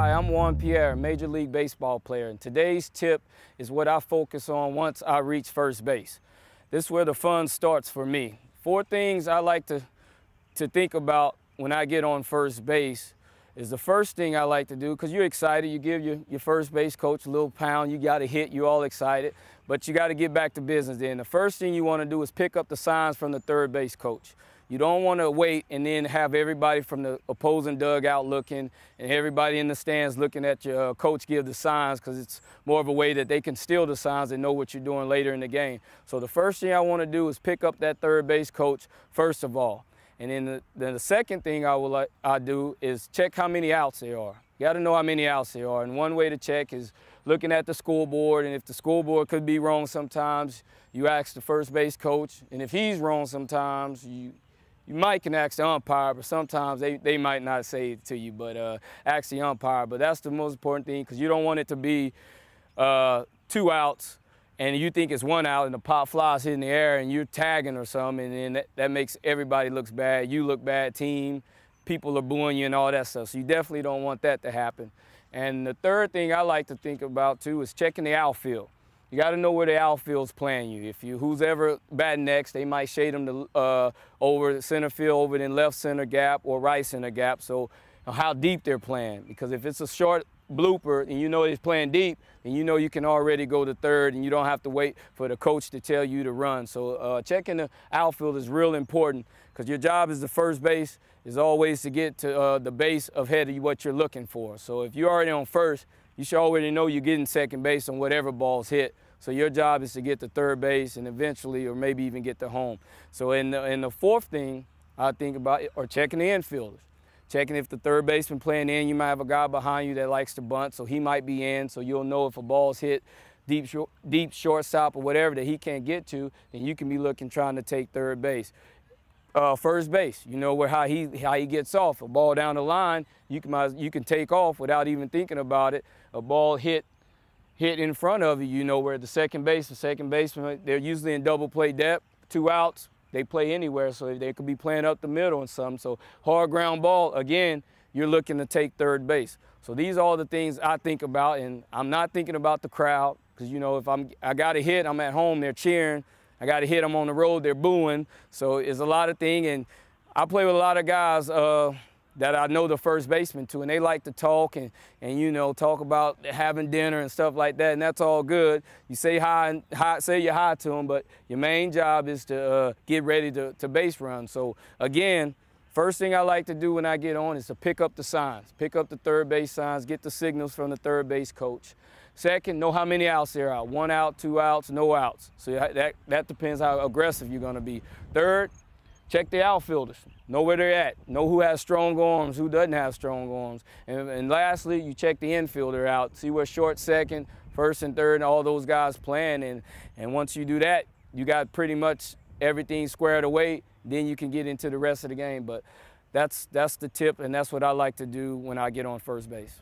Hi, I'm Juan Pierre, Major League Baseball player, and today's tip is what I focus on once I reach first base. This is where the fun starts for me. 4 things I like to think about when I get on first base is the first thing I like to do, because you're excited, you give your first base coach a little pound, you got a hit, you're all excited, but you got to get back to business then. The first thing you want to do is pick up the signs from the third base coach. You don't want to wait and then have everybody from the opposing dugout looking and everybody in the stands looking at your coach give the signs, because it's more of a way that they can steal the signs and know what you're doing later in the game. So the first thing I want to do is pick up that third base coach first of all. And then the second thing I do is check how many outs there are. You got to know how many outs there are. And one way to check is looking at the scoreboard. And if the scoreboard could be wrong sometimes, you ask the first base coach. And if he's wrong sometimes, you might can ask the umpire, but sometimes they might not say it to you, but ask the umpire. But that's the most important thing, because you don't want it to be 2 outs and you think it's 1 out and the pop flies in the air and you're tagging or something, and then that makes everybody looks bad. You look bad, team, people are booing you and all that stuff. So you definitely don't want that to happen. And the third thing I like to think about too is checking the outfield. You got to know where the outfield's playing you. Who's ever batting next, they might shade them to, over the center field, over in left center gap or right center gap. So how deep they're playing. Because if it's a short blooper and you know he's playing deep, then you know you can already go to third and you don't have to wait for the coach to tell you to run. So checking the outfield is real important, because your job as the first base is always to get to the base ahead of what you're looking for. So if you're already on first, you should already know you're getting second base on whatever ball's hit. So your job is to get to third base and eventually, or maybe even get to home. So in the fourth thing I think about are checking the infielders. Checking if the third baseman playing in, you might have a guy behind you that likes to bunt, so he might be in, so you'll know if a ball's hit deep shortstop or whatever that he can't get to, then you can be looking trying to take third base. First base, you know how he gets off. A ball down the line, you can take off without even thinking about it. A ball hit in front of you, you know where the second baseman, they're usually in double play depth, 2 outs, they play anywhere, so they could be playing up the middle and something. So hard ground ball, again, you're looking to take third base. So these are all the things I think about, and I'm not thinking about the crowd, because you know if I got a hit, I'm at home, they're cheering. I got a hit, I'm on the road, they're booing. So it's a lot of things, and I play with a lot of guys that I know the first baseman too, and they like to talk and you know, talk about having dinner and stuff like that, and that's all good. You say say you're hi to them, but your main job is to get ready to base run. So again, first thing I like to do when I get on is to pick up the signs, pick up the third base signs, get the signals from the third base coach. Second, know how many outs there are. 1 out, 2 outs, no outs. So that depends how aggressive you're going to be. Third, check the outfielders. Know where they're at. Know who has strong arms, who doesn't have strong arms. And lastly, you check the infielder out. See where short, second, first, and third, and all those guys playing. And once you do that, you got pretty much everything squared away. Then you can get into the rest of the game. But that's the tip, and that's what I like to do when I get on first base.